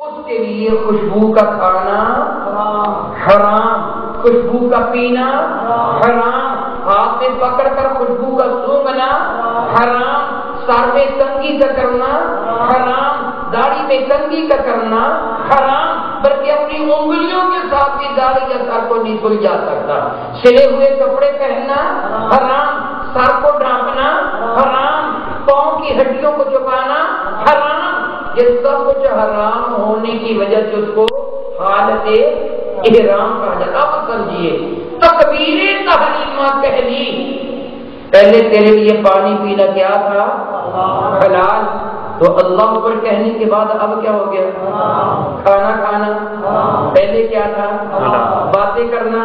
اس کے لیے خوشبو کا کھانا حرام، خوشبو کا پینا حرام، ہاتھ میں پکڑ کر خوشبو کا سونگھنا حرام، سر میں کنگھی کا کرنا حرام، داڑھی میں کنگھی کا کرنا حرام، بلکہ اپنی انگلیوں کے ساتھ بھی داڑھی یا سر کو نہیں دھل جا سکتا، سلے ہوئے کپڑے پہننا حرام، سر کو ڈھانپنا حرام، پاؤں کی ہڈیوں کو چھپانا حرام۔ یہ سب کچھ حرام ہونے کی وجہ سے اس کو حالت احرام کہا جاتا۔ اب سمجھیے، تکبیر تحریمہ کہہ لی، پہلے تیرے لیے پانی پینا کیا تھا؟ حلال، تو اللہ پر کہنے کے بعد اب کیا ہو گیا؟ کھانا کھانا پہلے کیا تھا؟ باتیں کرنا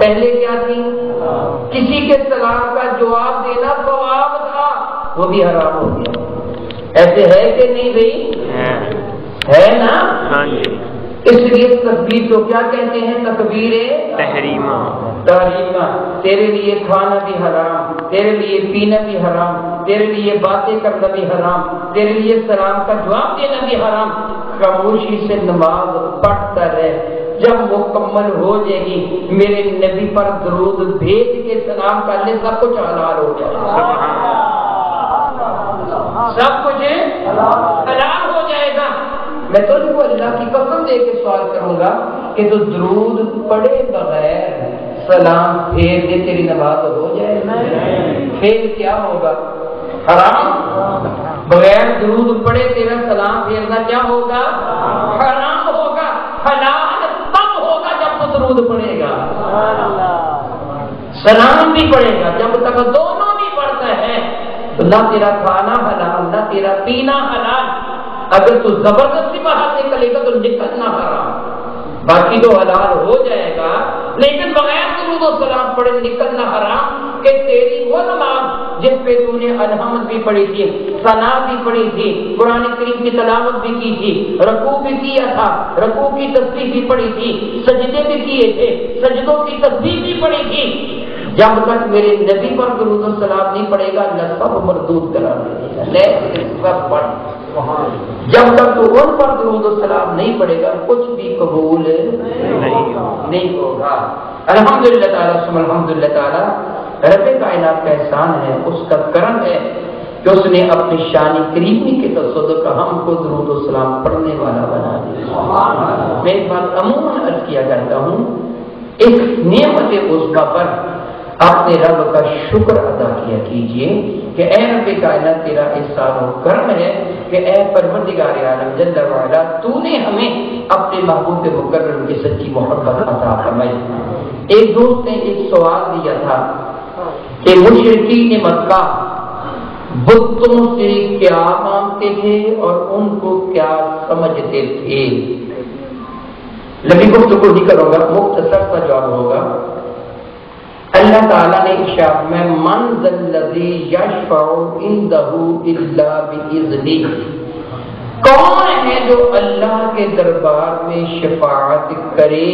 پہلے کیا تھی؟ کسی کے سلام کا جواب دینا ثواب تھا، وہ بھی حرام ہو گیا۔ ایسے ہے کہ نہیں بھائی؟ ہے نا؟ اس لیے تکبیر تو کیا کہتے ہیں؟ تکبیر تحریمہ۔ تیرے لیے کھانا بھی حرام، تیرے لیے پینا بھی حرام، تیرے لیے باتیں کرنا بھی حرام، تیرے لیے سلام کا جواب دینا بھی حرام۔ خاموشی سے نماز پڑھتا رہے، جب مکمل ہو جائے گی میرے نبی پر درود بھیج کے سلام کر لے، سب کچھ حلال ہو جائے گا، سب کچھ حلال ہو جائے گا۔ میں تو ان کو اللہ کی قسم دے کے سوال کروں گا کہ تو درود پڑھے بغیر سلام پھیر دے، تیری نماز ہو جائے گا؟ پھر کیا ہوگا؟ حرام۔ بغیر درود پڑھے تیرا سلام پھیرنا کیا ہوگا؟ حرام ہوگا۔ حلال تب ہوگا جب تو درود پڑھے گا، سلام بھی پڑھے گا۔ جب تک دونوں بھی پڑھتا ہے تو نہ تیرا کھانا حلال، نہ تیرا پینا حلال۔ اگر تو زبردستی باہر نکلے گا تو نکلنا حرام، باقی تو حلال ہو جائے گا، لیکن بغیر درود و سلام پڑھے نکلنا حرام۔ کہ تیری وہ نماز جس پہ تو نے الحمد بھی پڑھی تھی، ثنا بھی پڑھی تھی، قرآن کریم کی تلاوت بھی کی تھی، رکوع بھی کیا تھا، رکوع کی تسبیح بھی پڑھی تھی، سجدے بھی کیے تھے، سجدوں کی تسبیح بھی پڑھی تھی، جب تک میرے نبی پر درود و سلام نہیں پڑے گا نہ سب مردود کرا دے گا، جب تک تو ان پر درود و سلام نہیں پڑے گا کچھ بھی قبول نہیں ہوگا۔ الحمدللہ تعالیٰ ثم الحمدللہ تعالیٰ رب کائنات کا احسان ہے، اس کا کرم ہے کہ اس نے اپنی شان کریمی کے تصدق ہم کو درود و سلام پڑھنے والا بنا دیا۔ میں ایک بات عموماً عرض کیا کرتا ہوں، اس نعمت عظمیٰ پر اپنے رب کا شکر ادا کیا کیجئے کہ اے رب کائنات تیرا احسان و کرم ہے کہ اے پروردگار عالم جل وعلا تو نے ہمیں اپنے محبوب مکرم کی سچی محبت عطا فرمائی۔ ایک دوست نے ایک سوال دیا تھا کہ مشرکین مکہ بتوں سے کیا مانگتے تھے اور ان کو کیا سمجھتے تھے؟ لمبی گفتگو نہیں کروں گا، مختصر سا جواب ہوگا۔ اللہ تعالیٰ نے ارشاد میں من ذا الذی یشفع عندہ الا باذنہ، کون ہے جو اللہ کے دربار میں شفاعت کرے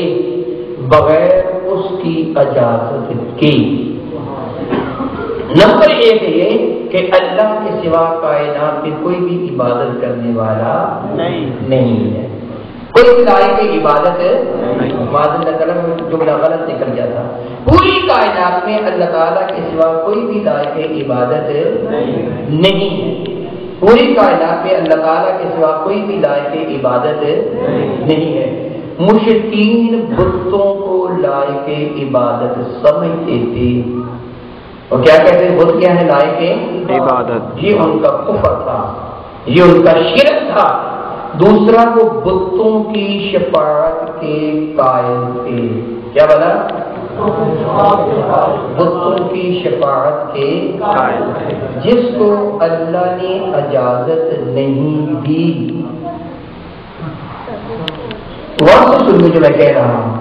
بغیر اس کی اجازت کی؟ نمبر ایک یہ کہ اللہ کے سوا کائنات میں کوئی بھی عبادت کرنے والا نہیں ہے، کوئی لائق عبادت معذ اللہ جملہ غلط نکل جاتا، پوری کائنات میں اللہ تعالیٰ کے سوا کوئی بھی لائق عبادت نہیں ہے، پوری کائنات میں اللہ تعالیٰ کے سوا کوئی بھی لائق عبادت نہیں ہے۔ مشرکین بتوں کو لائق عبادت سمجھتے تھے، اور کیا کہتے ہیں بت کیا ہے لائق عبادت؟ یہ ان کا کفر تھا، یہ ان کا شرک تھا۔ دوسرا وہ بتوں کی شفاعت کے قائل تھے، کیا بولا؟ بتوں کی شفاعت کے قائل تھے، جس کو اللہ نے اجازت نہیں دی۔ غور سے سنو جو میں کہہ رہا ہوں،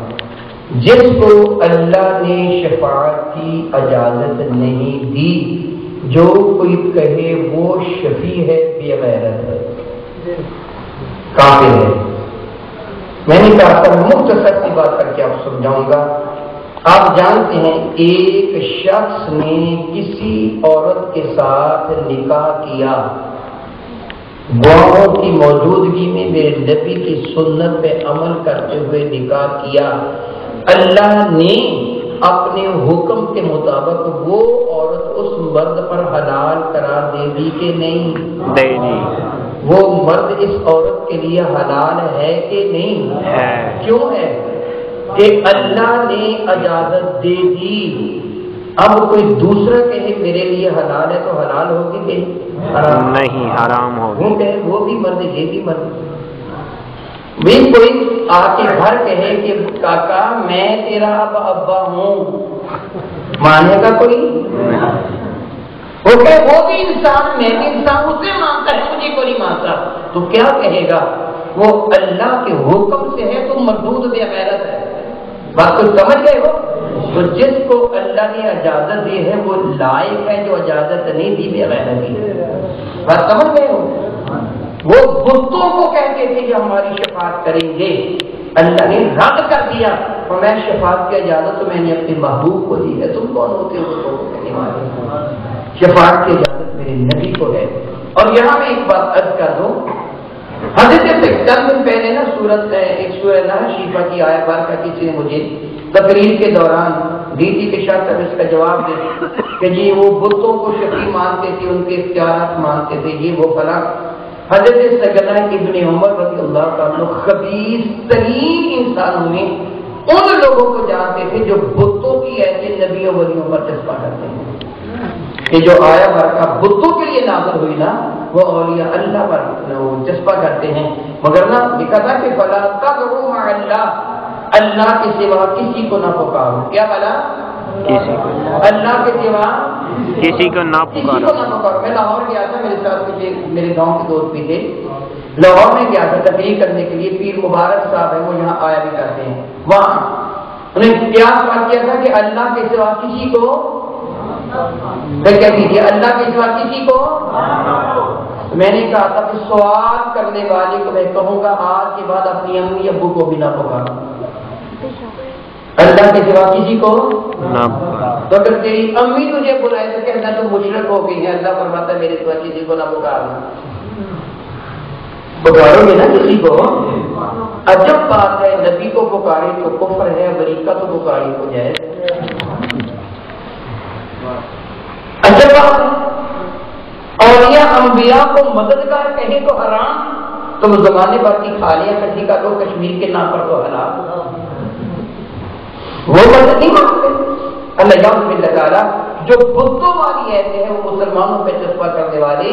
جس کو اللہ نے شفاعت کی اجازت نہیں دی، جو کوئی کہے وہ شفیع ہے بے غیرت ہے، کافر ہے۔ میں نے کہا تھا مختصر سی بات کر کے آپ سمجھاؤں گا۔ آپ جانتے ہیں ایک شخص نے کسی عورت کے ساتھ نکاح کیا، گواہوں کی موجودگی میں میرے نبی کی سنت پہ عمل کرتے ہوئے نکاح کیا، اللہ نے اپنے حکم کے مطابق وہ عورت اس مرد پر حلال قرار دے دی کہ نہیں؟ دے دی۔ وہ مرد اس عورت کے لیے حلال ہے کہ نہیں ہے؟ کیوں ہے؟ کہ اللہ نے اجازت دے دی۔ اب کوئی دوسرا کہے میرے لیے حلال ہے تو حلال ہوگی کہ حرام؟ نہیں، حرام ہوگی۔ وہ کہے وہ بھی مرد یہ بھی مرد۔ بھی کوئی آ کے گھر کہے کہ کاکا میں تیرا ابا ہوں، مانے گا کوئی؟ وہ کہے وہ بھی انسان میں بھی انسان، اسے مانتا ہے مجھے کو نہیں مانتا، تو کیا کہے گا؟ وہ اللہ کے حکم سے ہے تو مردود بے غیرت ہے۔ بات کو سمجھ گئے ہو؟ تو جس کو اللہ نے اجازت دی ہے وہ لائق ہے، جو اجازت نہیں دی بے غیرتی ہے۔ بات سمجھ گئے ہو؟ وہ بتوں کو کہتے تھے کہ ہماری شفاعت کریں گے، اللہ نے رد کر دیا، اور میں شفاعت کی اجازت تو میں نے اپنے محبوب کو دی ہے، تم کون ہوتے ہو بتوں کو کہنے والے؟ شفاعت کی اجازت میرے نبی کو ہے۔ اور یہاں میں ایک بات عرض کر دوں، حضرت سے چند دن پہلے نا ایک سورہ نحل شریفہ کی آیت بارکہ کسی نے مجھے تقریر کے دوران دی تھی کہ شاید تک اس کا جواب دے کہ جی وہ بتوں کو شفیع مانتے تھے، ان کے اختیارات مانتے تھے، یہ وہ فلاں۔ حضرت سیدنا ابن عمر رضی اللہ عنہ خبیث ترین انسانوں میں ان لوگوں کو جانتے تھے جو بتوں کی ایسے نبی و ولیوں پر جذبہ کرتے ہیں کہ جو آیا برکہ بتوں کے لیے نازل ہوئی نا، وہ اولیاء اللہ پر جذبہ کرتے ہیں، مگر نہ لکھا تھا کہ فلا تدعوا مع اللہ، اللہ کے سوا کسی کو نہ پکارو۔ کیا بلا؟ کسی کو اللہ کے سوا کسی کو نہ پکارو۔ میں لاہور گیا تھا، میرے ساتھ کچھ میرے گاؤں کے دوست بھی تھے، لاہور میں گیا تھا تقریر کرنے کے لیے، پیر مبارک صاحب ہے وہ یہاں آیا بھی کرتے ہیں، وہاں انہیں کیا سوال کیا تھا کہ اللہ کے سوا کسی کو کیا کیجیے، اللہ کے سوا کسی کو۔ میں نے کہا تھا کہ سوال کرنے والے کو میں کہوں گا آج کے بعد اپنی امی ابو کو بھی نہ پکارو، اللہ کے سوا کسی کو نہ۔ تو اگر تیری امی تجھے بلائے تو کہنا تو مشرک ہو گئی ہے، اللہ فرماتا ہے میرے سوا کسی کو نہ پکارنا۔ پکارو گے نا کسی کو، عجب بات ہے، نبی کو پکارے تو کفر ہے، امریکہ تو پکاری ہو جائے، عجب بات ہے۔ اولیاء انبیاء کو مددگار کہیں تو حرام، تو وہ زمانے بھر کی کھالیاں کٹھی کا تو کشمیر کے نام پر تو حلال، وہ مدد نہیں مانگتے۔ اللہ باللہ تعالیٰ جو بتوں والی ایسے ہیں وہ مسلمانوں پہ جذبہ کرنے والے،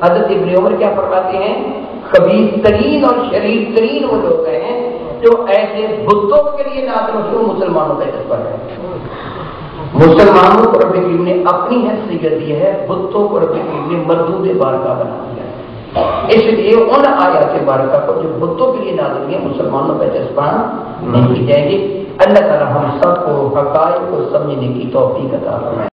حضرت ابن عمر کیا فرماتے ہیں؟ خبیث ترین اور شریر ترین وہ لوگ ہیں جو ایسے بتوں کے لیے نازل ہوتے ہیں، مسلمانوں پہ جذبہ کرتے ہیں۔ مسلمانوں کو رب کریم نے اپنی حیثیت دی ہے، بتوں کو رب کریم نے مردود بارکہ بنا دیا ہے، اس لیے ان آیات بارکہ کو جو بتوں کے لیے نازل ہوئی ہیں مسلمانوں پہ جذبہ نہیں کی جائیں گی۔ اللہ تعالی ہم سب کو حقائق کو سمجھنے کی توفیق عطا فرمائے۔